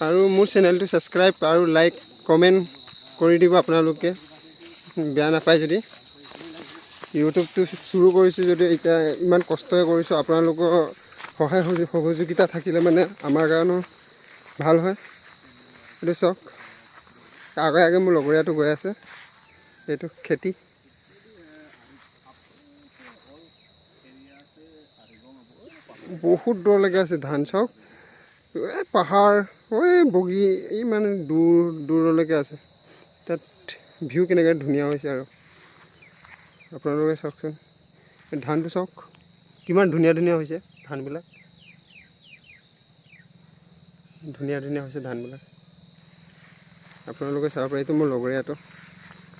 আৰু মোৰ চেনেলটো ছাবস্ক্ৰাইব আৰু লাইক কমেণ্ট কৰি দিব আপোনালোকে, বেয়া নাপায় যদি। ইউটিউবটো চুৰু কৰিছোঁ যদি এতিয়া ইমান কষ্টই কৰিছোঁ, আপোনালোকৰ সহায় সহযোগিতা থাকিলে মানে আমাৰ কাৰণেও ভাল হয়। এইটো চাওক, আগে আগে মোৰ লগৰীয়াটো গৈ আছে, এইটো খেতি। বহুত দূৰলৈকে আছে ধান, চাওক এই পাহাৰ বগী এই মানে দূৰলৈকে আছে। তাত ভিউ কেনেকৈ ধুনীয়া হৈছে আৰু আপোনালোকে চাওকচোন, ধানটো চাওক কিমান ধুনীয়া ধুনীয়া হৈছে ধানবিলাক, ধুনীয়া ধুনীয়া হৈছে ধানবিলাক। আপোনালোকে চাব পাৰে, এইটো মোৰ লগৰীয়াটো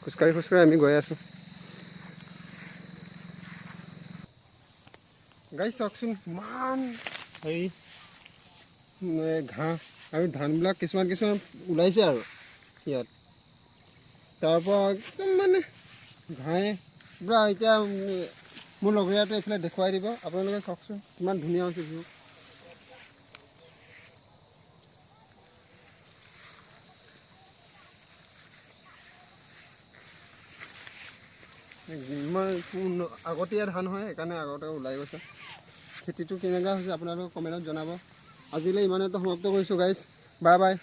খোজকাঢ়ি খোজকাঢ়ি আমি গৈ আছোঁ। গাইজ চাওকচোন ইমান হেৰি ঘাঁহ আৰু ধানবিলাক কিছুমান ওলাইছে আৰু ইয়াত। তাৰপৰা একদম মানে ঘাঁহে পূৰা এতিয়া মোৰ লগৰীয়াটো এইফালে দেখুৱাই দিব। আপোনালোকে চাওকচোন কিমান ধুনীয়া হৈছে ভিউ। ইমান আগতীয়া ধান হয়, সেইকাৰণে আগতে ওলাই গৈছে। খেতিটো কেনেকুৱা হৈছে আপোনালোকে কমেণ্টত জনাব। আজিলৈ ইমানতে সমাপ্ত কৰিছোঁ গাইজ, বাই বাই।